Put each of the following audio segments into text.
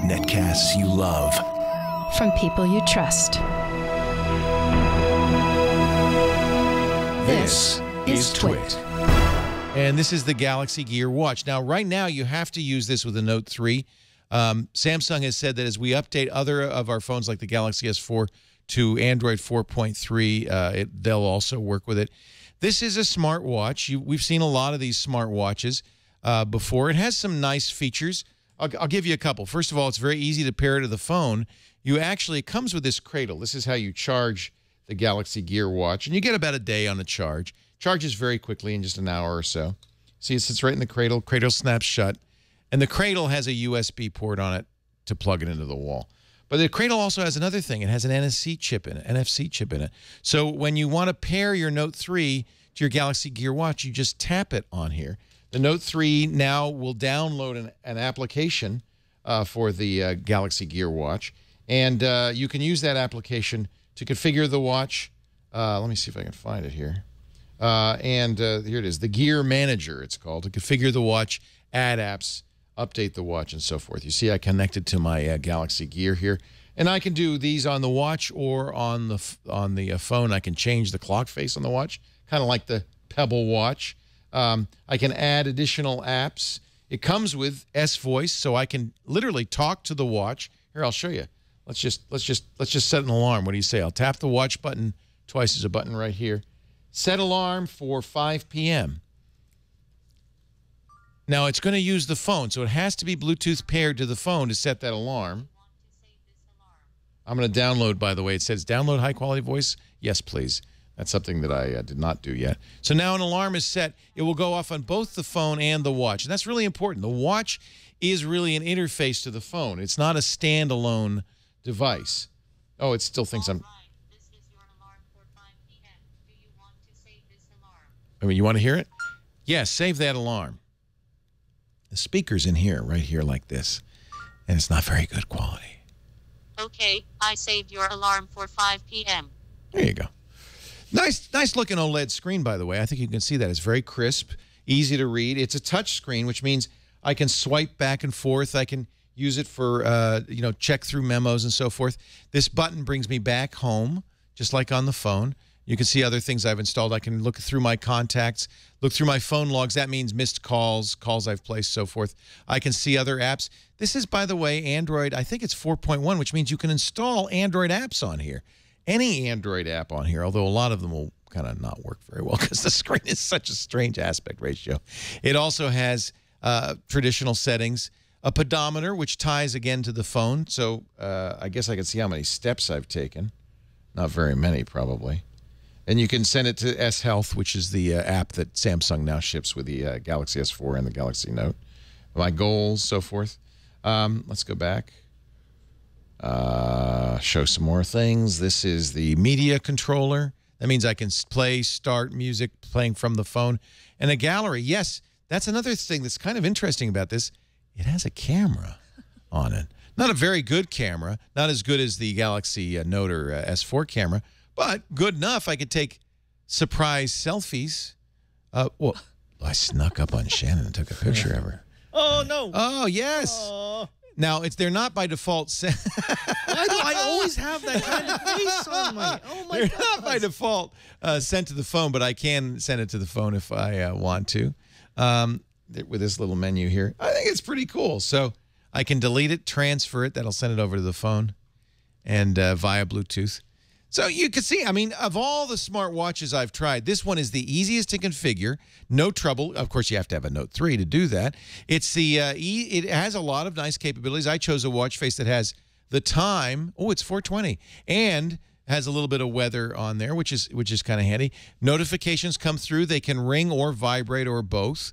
Netcasts you love. From people you trust. This is Twit. And this is the Galaxy Gear Watch. Now, right now, you have to use this with the Note 3. Samsung has said that as we update other of our phones, like the Galaxy S4, to Android 4.3, they'll also work with it. This is a smartwatch. We've seen a lot of these smartwatches before. It has some nice features. I'll give you a couple. First of all, it's very easy to pair to the phone. It comes with this cradle. This is how you charge the Galaxy Gear Watch, and you get about a day on the charge. Charges very quickly in just an hour or so. See, it sits right in the cradle. Cradle snaps shut, and the cradle has a USB port on it to plug it into the wall. But the cradle also has another thing. It has an NFC chip in it. So when you want to pair your Note 3 to your Galaxy Gear Watch, you just tap it on here. The Note 3 now will download an application for the Galaxy Gear Watch, and you can use that application to configure the watch. Let me see if I can find it here. Here it is, the Gear Manager, it's called, to configure the watch, add apps, update the watch, and so forth. You see I connected to my Galaxy Gear here, and I can do these on the watch or on the phone. I can change the clock face on the watch, kind of like the Pebble watch. I can add additional apps. It comes with S-Voice, so I can literally talk to the watch. Here, I'll show you. Let's just set an alarm. What do you say? I'll tap the watch button twice. There's a button right here. Set alarm for 5 p.m. Now, it's going to use the phone, so it has to be Bluetooth paired to the phone to set that alarm. I'm going to download, by the way. It says download high-quality voice. Yes, please. That's something that I did not do yet. So now an alarm is set. It will go off on both the phone and the watch. And that's really important. The watch is really an interface to the phone. It's not a standalone device. Oh, it still thinks I'm... This is your alarm for 5 p.m. Do you want to save this alarm? I mean, you want to hear it? Yes, save that alarm. The speaker's in here, right here like this. And it's not very good quality. Okay, I saved your alarm for 5 p.m. There you go. Nice looking OLED screen, by the way. I think you can see that. It's very crisp, easy to read. It's a touch screen, which means I can swipe back and forth. I can use it for, check through memos and so forth. This button brings me back home, just like on the phone. You can see other things I've installed. I can look through my contacts, look through my phone logs. That means missed calls, calls I've placed, so forth. I can see other apps. This is, by the way, Android. I think it's 4.1, which means you can install Android apps on here. Any Android app on here, although a lot of them will kind of not work very well because the screen is such a strange aspect ratio. It also has traditional settings, a pedometer, which ties again to the phone. So I guess I can see how many steps I've taken. Not very many, probably. And you can send it to S Health, which is the app that Samsung now ships with the Galaxy S4 and the Galaxy Note. My goals, so forth. Let's go back. Show some more things. This is the media controller. That means I can play, start music playing from the phone. And a gallery. Yes, that's another thing that's kind of interesting about this. It has a camera on it. Not a very good camera. Not as good as the Galaxy Note or S4 camera, but good enough. I could take surprise selfies. Well, I snuck up on Shannon and took a picture of her. Oh, no. Oh, yes. Oh. Now, they're not by default sent. Why do I always have that kind of face on my... Oh, my They're God. not by default sent to the phone, but I can send it to the phone if I want to. With this little menu here. I think it's pretty cool. So I can delete it, transfer it. That'll send it over to the phone and via Bluetooth. So you can see, I mean, of all the smartwatches I've tried, this one is the easiest to configure. No trouble. Of course, you have to have a Note 3 to do that. It's it has a lot of nice capabilities. I chose a watch face that has the time. Oh, it's 4:20, and has a little bit of weather on there, which is kind of handy. Notifications come through. They can ring or vibrate or both.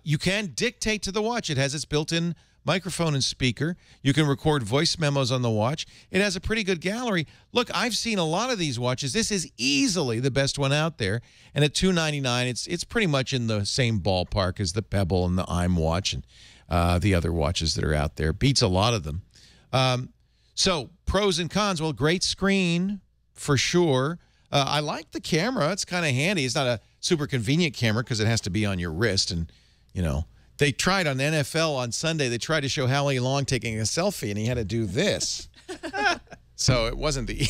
You can dictate to the watch. It has its built-in microphone and speaker. You can record voice memos on the watch. It has a pretty good gallery. Look, I've seen a lot of these watches. This is easily the best one out there. And at $299, it's pretty much in the same ballpark as the Pebble and the IM watch and the other watches that are out there. Beats a lot of them. So pros and cons. Well, great screen for sure. I like the camera. It's kind of handy. It's not a super convenient camera because it has to be on your wrist and, you know, They tried on NFL on Sunday. They tried to show Howie Long taking a selfie, and he had to do this. So it wasn't the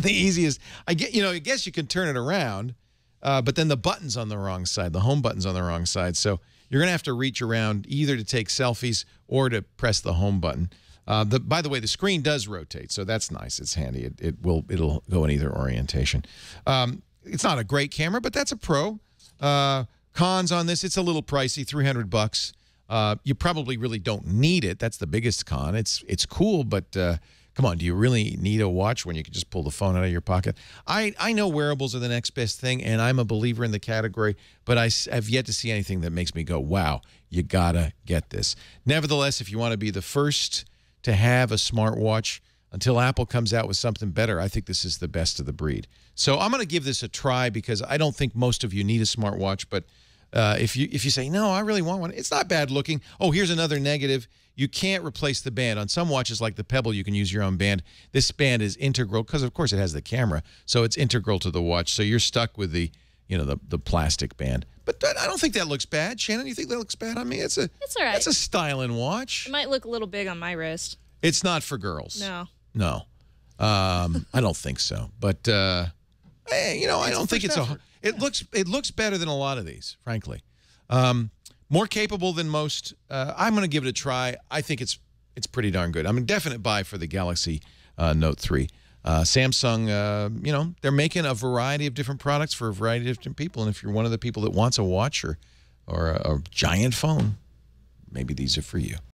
easiest. I guess you can turn it around, but then the button's on the wrong side. The home button's on the wrong side. So you're gonna have to reach around either to take selfies or to press the home button. By the way, the screen does rotate, so that's nice. It's handy. It'll go in either orientation. It's not a great camera, but that's a pro. Cons on this: it's a little pricey, $300. You probably really don't need it. That's the biggest con. It's cool, but come on, do you really need a watch when you can just pull the phone out of your pocket? I know wearables are the next best thing, and I'm a believer in the category, but I have yet to see anything that makes me go, wow, you gotta get this. Nevertheless, if you want to be the first to have a smartwatch until Apple comes out with something better, I think this is the best of the breed. So I'm going to give this a try because I don't think most of you need a smartwatch, but if you say, no, I really want one, it's not bad looking. Oh, here's another negative. You can't replace the band. On some watches like the Pebble, you can use your own band. This band is integral because, of course, it has the camera, so it's integral to the watch. So you're stuck with the plastic band. But I don't think that looks bad. Shannon, you think that looks bad on me? It's all right. It's a styling watch. It might look a little big on my wrist. It's not for girls. No. I don't think so. But hey, I don't think it's a. It looks better than a lot of these, frankly. More capable than most. I'm going to give it a try. I think it's pretty darn good. I'm a definite buy for the Galaxy Note 3. Samsung, they're making a variety of different products for a variety of different people. And if you're one of the people that wants a watch or a giant phone, maybe these are for you.